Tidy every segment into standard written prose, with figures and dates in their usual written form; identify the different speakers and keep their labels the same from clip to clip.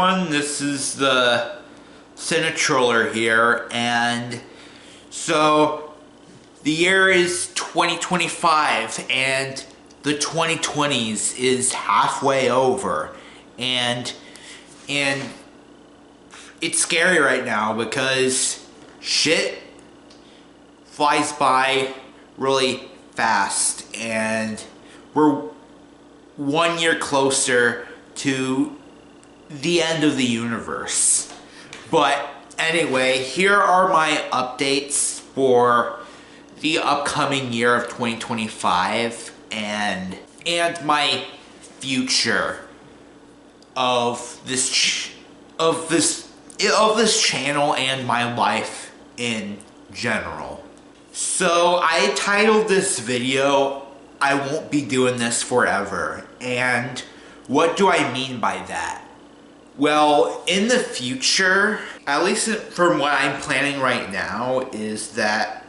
Speaker 1: everyone, this is the Cinetroller here, and so the year is 2025 and the 2020s is halfway over, and it's scary right now because shit flies by really fast and we're 1 year closer to the end of the universe. But anyway, here are my updates for the upcoming year of 2025 and my future of this channel and my life in general. So I titled this video, I won't be doing this forever. And what do I mean by that? Well, in the future, at least from what I'm planning right now, is that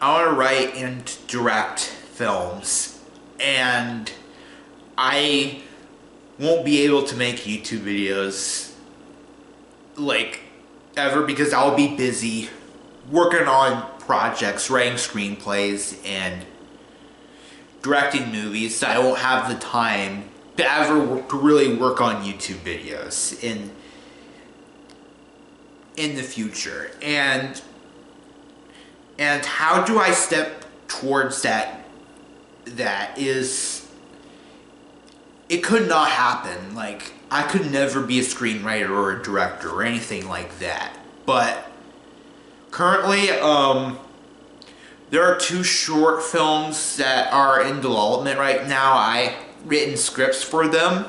Speaker 1: I want to write and direct films, and I won't be able to make YouTube videos like ever because I'll be busy working on projects, writing screenplays, and directing movies, so I won't have the time to ever really work on YouTube videos in the future. And how do I step towards that? That is, it could not happen. Like, I could never be a screenwriter or a director or anything like that. But currently, there are 2 short films that are in development right now. I've written scripts for them,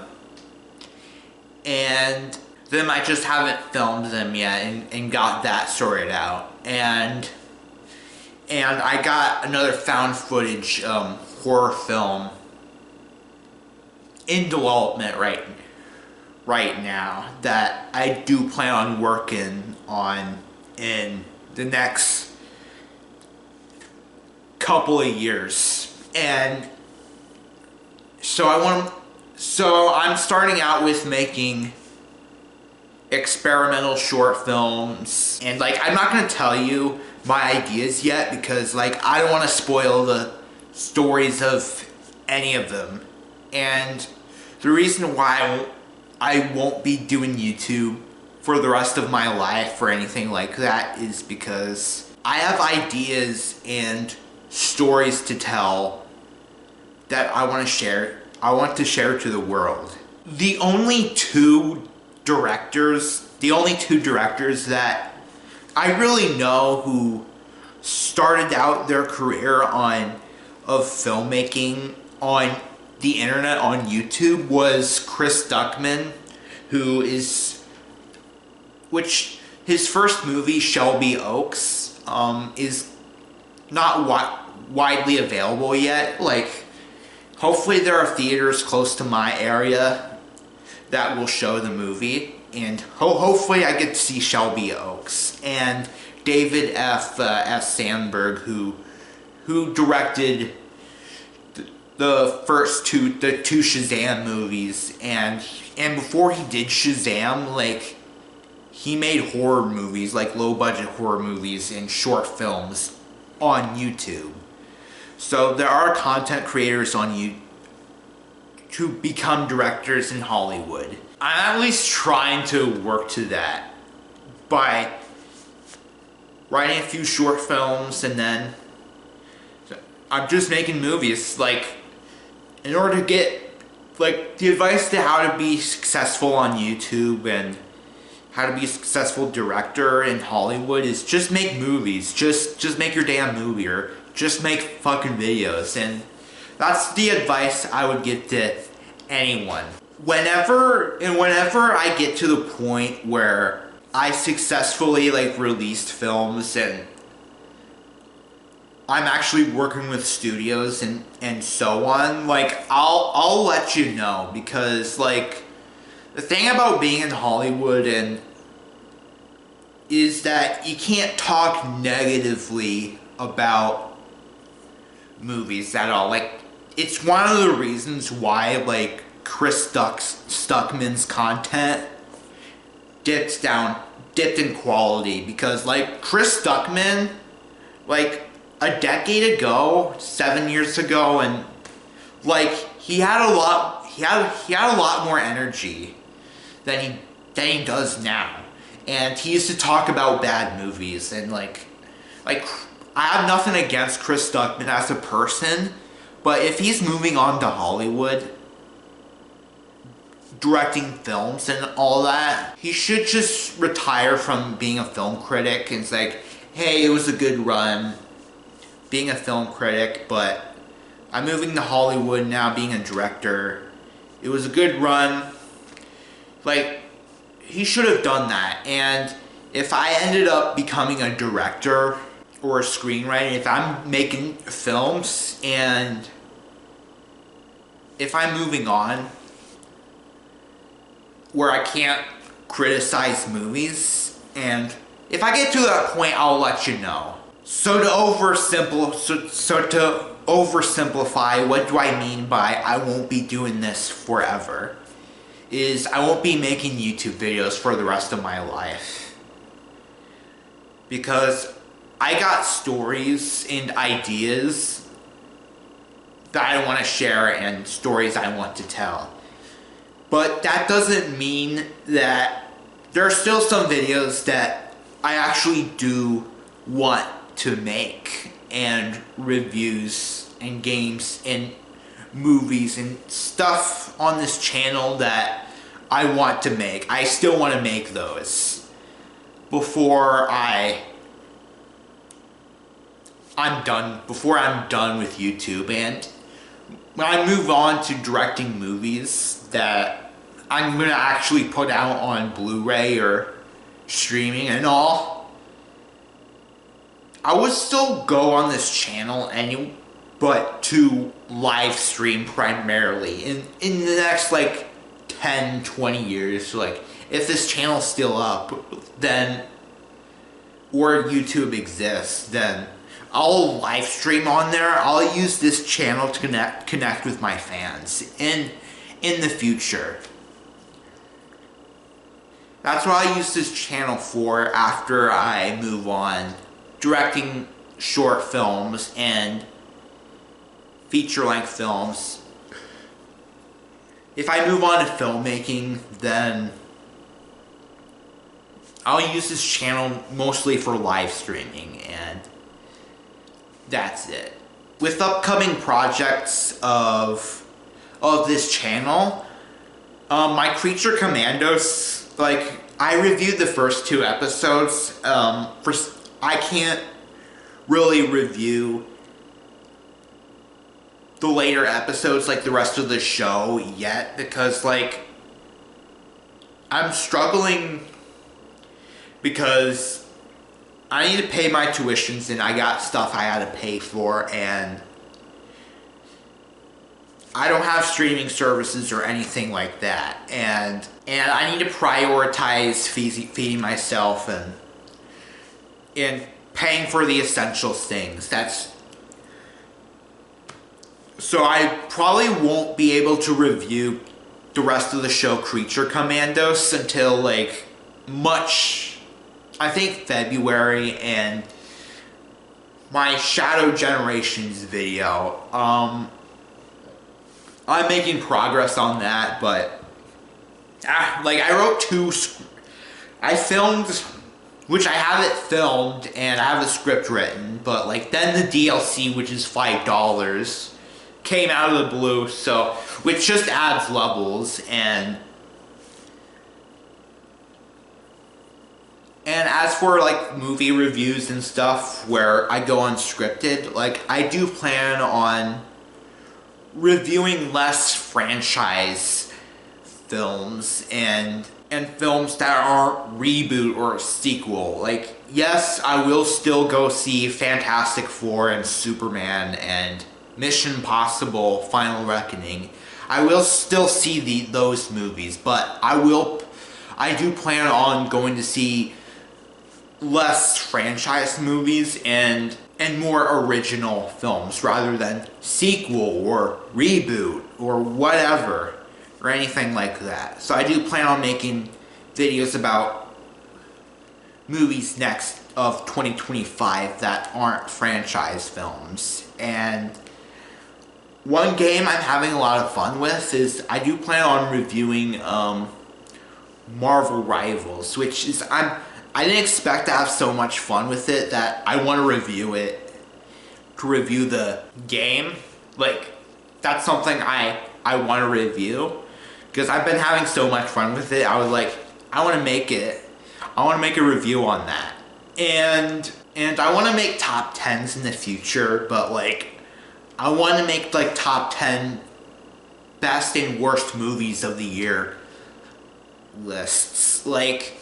Speaker 1: and them I just haven't filmed them yet and got that sorted out. And I got another found footage horror film in development right now that I do plan on working on in the next couple of years. And so I'm starting out with making experimental short films, and like, I'm not gonna tell you my ideas yet because like, I don't want to spoil the stories of any of them. And the reason why I won't be doing YouTube for the rest of my life or anything like that is because I have ideas and stories to tell that I want to share. I want to share to the world. The only two directors that I really know who started out their career of filmmaking on the internet, on YouTube, was Chris Duckman, which his first movie, Shelby Oaks, is not widely available yet. Like, hopefully there are theaters close to my area that will show the movie, and hopefully I get to see Shelby Oaks. And David F. Sandberg, who directed the two Shazam movies, and before he did Shazam, like, he made horror movies, like low budget horror movies and short films on YouTube. So there are content creators on YouTube to become directors in Hollywood. I'm at least trying to work to that by writing a few short films, and then I'm just making movies. Like, in order to get, like, the advice to how to be successful on YouTube and how to be a successful director in Hollywood is just make movies. Just make your damn movie, or just make fucking videos. And that's the advice I would give to anyone. Whenever I get to the point where I successfully, like, released films and I'm actually working with studios and so on, like, I'll let you know, because, like, the thing about being in Hollywood is that you can't talk negatively about movies at all. Like, it's one of the reasons why, like, Stuckman's content dipped in quality, because like Chris Stuckman, like a decade ago, 7 years ago, and like he had a lot more energy than he does now. And he used to talk about bad movies, and like I have nothing against Chris Stuckman as a person, but if he's moving on to Hollywood, directing films and all that, he should just retire from being a film critic and say, like, hey, it was a good run being a film critic, but I'm moving to Hollywood now being a director. It was a good run. Like, he should have done that. And if I ended up becoming a director or a screenwriter, if I'm making films and if I'm moving on where I can't criticize movies, and if I get to that point, I'll let you know. So to oversimplify, what do I mean by I won't be doing this forever? Is I won't be making YouTube videos for the rest of my life. Because I got stories and ideas that I want to share and stories I want to tell. But that doesn't mean that there are still some videos that I actually do want to make, and reviews and games and movies and stuff on this channel that I want to make. I still want to make those before I'm done with YouTube. And when I move on to directing movies that I'm gonna actually put out on Blu-ray or streaming and all, I would still go on this channel but to live stream primarily in the next like 10-20 years. So like if this channel's still up, then, or YouTube exists, then I'll live stream on there. I'll use this channel to connect with my fans in the future. That's what I use this channel for after I move on directing short films and feature-length films. If I move on to filmmaking, then I'll use this channel mostly for live streaming, and that's it. With upcoming projects of this channel, my Creature Commandos, like, I reviewed the first 2 episodes. I can't really review the later episodes, like the rest of the show, yet, because, like, I'm struggling because I need to pay my tuitions and I got stuff I had to pay for, and I don't have streaming services or anything like that, and I need to prioritize feeding myself and paying for the essential things. So I probably won't be able to review the rest of the show Creature Commandos until like I think February, and my Shadow Generations video. I'm making progress on that, but like I filmed, which I have it filmed and I have the script written, but like then the DLC, which is $5, came out of the blue, so which just adds levels, and as for like movie reviews and stuff where I go unscripted, like I do plan on reviewing less franchise films and films that aren't reboot or sequel. Like, yes, I will still go see Fantastic Four and Superman and Mission Impossible Final Reckoning. I will still see those movies, but I do plan on going to see less franchise movies and more original films rather than sequel or reboot or whatever, or anything like that. So I do plan on making videos about movies next of 2025 that aren't franchise films. And one game I'm having a lot of fun with is I do plan on reviewing Marvel Rivals, which is I didn't expect to have so much fun with it that I want to review it, to review the game. Like, that's something I want to review because I've been having so much fun with it. I was like, I want to make a review on that. And I want to make top 10s in the future, but like I want to make like top 10 best and worst movies of the year lists. Like,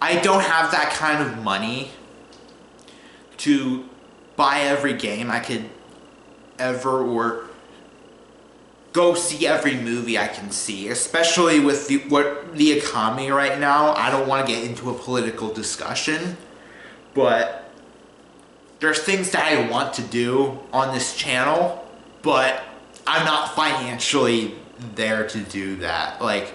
Speaker 1: I don't have that kind of money to buy every game I could ever or go see every movie I can see, especially with the economy right now. I don't want to get into a political discussion, but there's things that I want to do on this channel, but I'm not financially there to do that. Like,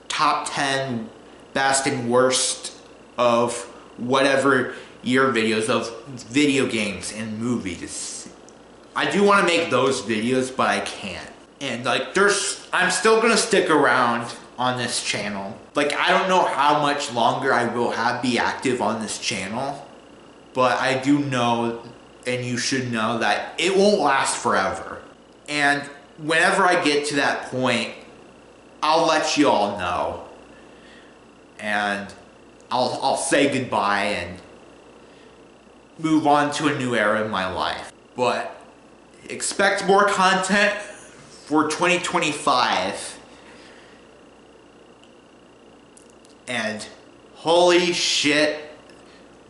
Speaker 1: top 10 best and worst of whatever year videos of video games and movies. I do want to make those videos, but I can't. And like, I'm still gonna stick around on this channel. Like, I don't know how much longer I will be active on this channel, but I do know, and you should know, that it won't last forever. And whenever I get to that point, I'll let you all know. And I'll say goodbye and move on to a new era in my life. But expect more content for 2025. And holy shit,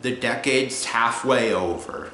Speaker 1: the decade's halfway over.